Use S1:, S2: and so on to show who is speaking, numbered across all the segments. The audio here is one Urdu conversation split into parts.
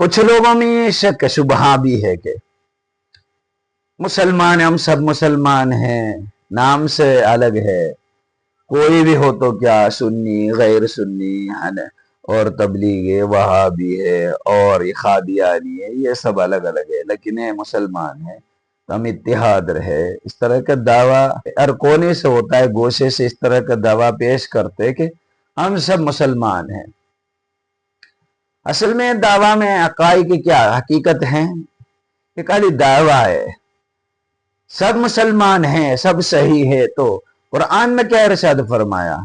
S1: کچھ لوگوں میں یہ شک شبہ بھی ہے کہ مسلمان ہم سب مسلمان ہیں، نام سے الگ ہے، کوئی بھی ہو تو کیا، سنی غیر سنی اور تبلیغ وہابی ہے اور قادیانی ہے، یہ سب الگ الگ ہے، لیکن یہ مسلمان ہے، ہم اتحاد رہے، اس طرح کا دعویٰ ہر کونے سے ہوتا ہے، گوشے سے اس طرح کا دعویٰ پیش کرتے کہ ہم سب مسلمان ہیں۔ اصل میں دعویٰ میں عقائد کی کیا حقیقت ہے کہ خالی دعویٰ ہے، سب مسلمان ہیں، سب صحیح ہے۔ تو قرآن میں کیا ارشاد فرمایا؟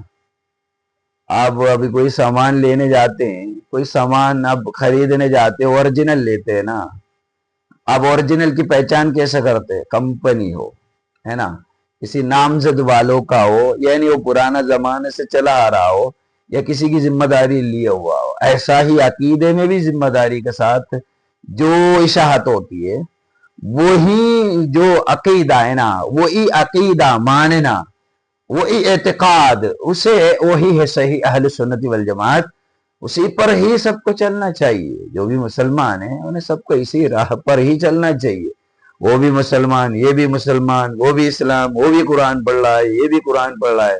S1: آپ ابھی کوئی سامان لینے جاتے ہیں، کوئی سامان آپ خریدنے جاتے ہیں، اوریجنل لیتے ہیں نا، آپ اوریجنل کی پہچان کیسے کرتے؟ کمپنی ہو، ہے نا، کسی نامزد والوں کا ہو، یعنی وہ پرانا زمانے سے چلا آ رہا ہو، یا کسی کی ذمہ داری لیا ہوا ہو۔ ایسا ہی عقیدے میں بھی ذمہ داری کے ساتھ جو اشاعت ہوتی ہے، وہی جو عقیدہ ہے نا، وہی عقیدہ ماننا، وہی اعتقاد، اسے وہی ہے صحیح اہل سنت والجماعت، اسی پر ہی سب کو چلنا چاہیے۔ جو بھی مسلمان ہیں انہیں سب کو اسی راہ پر ہی چلنا چاہیے، وہ بھی مسلمان، یہ بھی مسلمان، وہ بھی اسلام، وہ بھی قرآن پڑھ رہا ہے، یہ بھی قرآن پڑھ رہا ہے،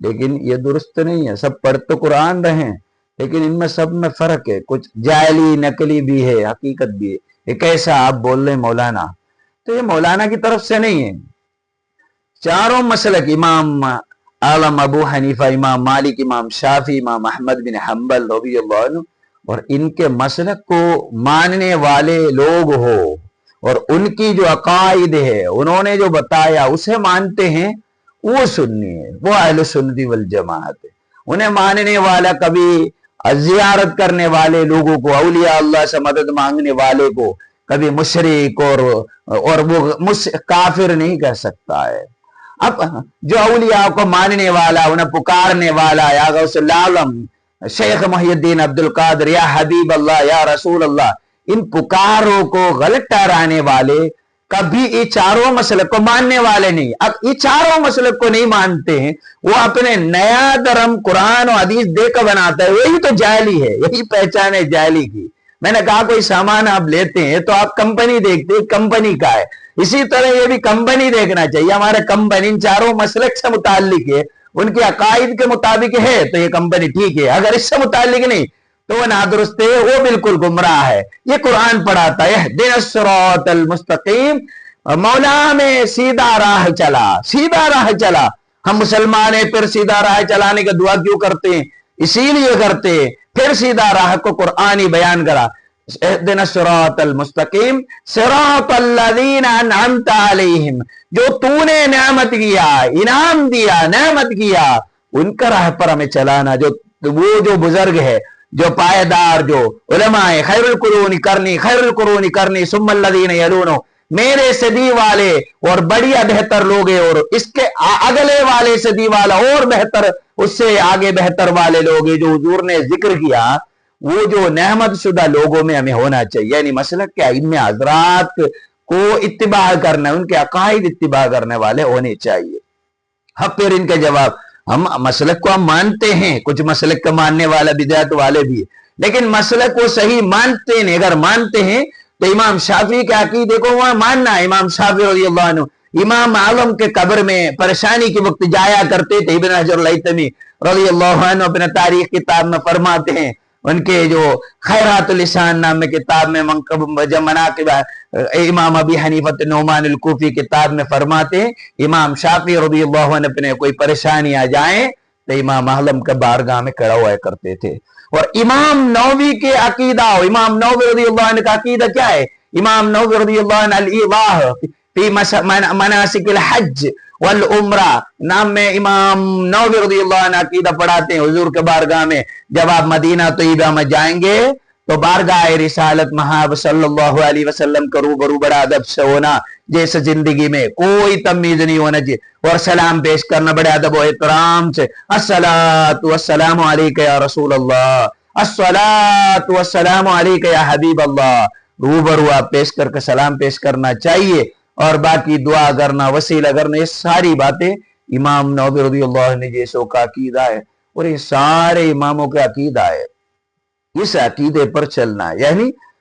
S1: لیکن یہ درست نہیں ہے۔ سب پڑھ تو قرآن رہیں، لیکن ان میں سب میں فرق ہے، کچھ جعلی نقلی بھی ہے، حقیقت بھی ہے۔ یہ کیسا آپ بول رہے ہیں مولانا؟ تو یہ مولانا کی طرف سے نہیں ہے، چاروں مسلک امام اعظم ابو حنیفہ، امام مالک، امام شافعی، امام احمد بن حنبل رضی اللہ عنہ، اور ان کے مسلک کو ماننے والے لوگ ہو اور ان کی جو عقائد ہے انہوں نے جو بتایا اسے مانتے ہیں، وہ سنی ہے، وہ اہل سنت والجماعت ہے۔ انہیں ماننے والا کبھی زیارت کرنے والے لوگوں کو، اولیاء اللہ سے مدد مانگنے والے کو کبھی مشرک اور وہ کافر نہیں کہہ سکتا ہے۔ اب جو اولیاء کو ماننے والا، انہیں پکارنے والا، یا غوث العالم شیخ محی الدین عبد القادر، یا حبیب اللہ، یا رسول اللہ، ان پکاروں کو غلط ٹھہرانے والے کبھی یہ چاروں مسلک کو ماننے والے نہیں۔ اب یہ چاروں مسلک کو نہیں مانتے ہیں، وہ اپنے نیا دھرم قرآن و حدیث دے کر بناتا ہے، وہی تو جعلی ہے، یہی پہچان ہے جعلی کی۔ میں نے کہا کوئی سامان آپ لیتے ہیں تو آپ کمپنی دیکھتے ہیں، کمپنی کا ہے، اسی طرح یہ بھی کمپنی دیکھنا چاہیے۔ ہمارے کمپنی ان چاروں مسلک سے متعلق ہے، ان کے عقائد کے مطابق ہے تو یہ کمپنی ٹھیک ہے، اگر اس سے متعلق نہیں تو وہ نادرست ہے، وہ بالکل گمراہ ہے۔ یہ قرآن پڑھاتا ہے اہدنا الصراط المستقیم، مولا میں سیدھا راہ چلا، سیدھا راہ چلا۔ ہم مسلمان ہیں، پھر سیدھا راہ چلانے کا دعا کیوں کرتے ہیں؟ اسی لیے کرتے ہیں، پھر سیدھا راہ کو قرآن ہی بیان کرا، اہدنا الصراط المستقیم صراط الذین انعمت علیہم، جو تو نے نعمت کیا، انعام دیا، نعمت کیا، ان کا راہ پر ہمیں چلانا۔ وہ جو بزرگ ہے، جو پائیدار، جو علماء خیر القرون کرنی، خیر القرون کرنی ثم الذین یلونہ، میرے صدی والے اور بڑھیا بہتر لوگ ہیں، اور اس کے اگلے والے صدی والا اور بہتر، اس سے آگے بہتر والے لوگ ہیں جو حضور نے ذکر کیا، وہ جو نعمت شدہ لوگوں میں ہمیں ہونا چاہیے۔ یعنی مسلک کے ائمہ حضرات کو اتباع کرنا، ان کے عقائد اتباع کرنے والے ہونے چاہیے۔ اب پھر ان کے جواب، ہم مسلک کو ہم مانتے ہیں، کچھ مسلک کا ماننے والا بدعت والے بھی، لیکن مسلک کو صحیح مانتے ہیں۔ اگر مانتے ہیں تو امام شافعی کے عقیدے کو وہاں ماننا ہے۔ امام شافعی رضی اللہ عنہ امام اعظم کے قبر میں پریشانی کے وقت جایا کرتے تھے۔ ابن حجر الہیثمی رضی اللہ عنہ اپنے تاریخ کتاب میں فرماتے ہیں، ان کے جو خیرات اللسان نام میں کتاب میں مناقب امام ابی حنیفہ نعمان الکوفی کتاب میں فرماتے ہیں، امام شافعی رضی اللہ عنہ اپنے کوئی پریشانی آ جائیں تو امام اعظم کے بارگاہ میں کھڑا ہوا کرتے تھے۔ اور امام نووی کے عقیدہ، امام نووی رضی اللہ عنہ کا عقیدہ کیا ہے؟ امام نووی رضی اللہ عنہ الایضاح فی مناسک الحج والعمرہ نام میں امام نووی رضی اللہ عنہ عقیدہ پڑھاتے ہیں حضور کے بارگاہ میں۔ جب آپ مدینہ طیبہ میں جائیں گے تو بارگاہ رسالت محاب صلی اللہ علیہ وسلم کا روبرو بڑا ادب سے ہونا، جیسے زندگی میں کوئی تمیز نہیں ہونا چاہیے، اور سلام پیش کرنا بڑے ادب و احترام سے، الصلاۃ والسلام علیک یا رسول اللہ، الصلاۃ والسلام علیک یا حبیب اللہ، روبرو آپ پیش کر کے سلام پیش کرنا چاہیے، اور باقی دعا کرنا، وسیلہ کرنا، یہ ساری باتیں امام نووی رضی اللہ عنہ جیسوں کا عقیدہ ہے، اور یہ سارے اماموں کا عقیدہ ہے۔ اس عقیدے پر چلنا ہے، یعنی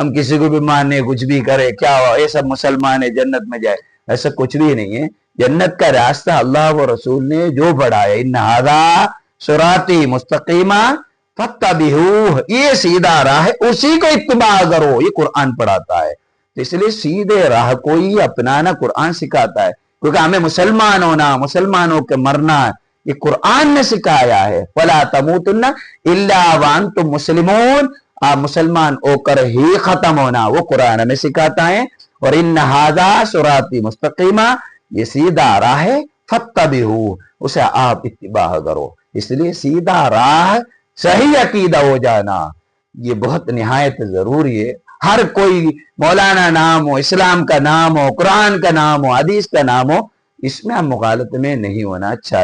S1: ہم کسی کو بھی مانے کچھ بھی کرے کیا ہوا یہ سب مسلمان ہے جنت میں جائے، ایسا کچھ بھی نہیں ہے۔ جنت کا راستہ اللہ و رسول نے جو بڑھایا، ان ھذا صراطی مستقیما فاتبعوہ، یہ سیدھا راہ ہے، اسی کو اتباع کرو، یہ قرآن پڑھاتا ہے۔ اس لیے سیدھے راہ کو ہی اپنانا قرآن سکھاتا ہے، کیونکہ ہمیں مسلمان ہونا، مسلمانوں کے مرنا یہ قرآن نے سکھایا ہے۔ وَلَا تَمُوتُنَّ إِلَّا وَأَنْتُمْ مُسْلِمُونَ، آپ مسلمان ہو کر ہی ختم ہونا، وہ قرآن ہمیں سکھاتا ہے۔ اور ان ھذا صراطی مستقیما، یہ سیدھا راہ ہے، فاتبعوہ، اسے آپ اتباع کرو۔ اس لیے سیدھا راہ، صحیح عقیدہ ہو جانا یہ بہت نہایت ضروری ہے۔ ہر کوئی مولانا نام ہو، اسلام کا نام ہو، قرآن کا نام ہو، حدیث کا نام ہو، اس میں ہم مغالطے میں نہیں ہونا چاہیے۔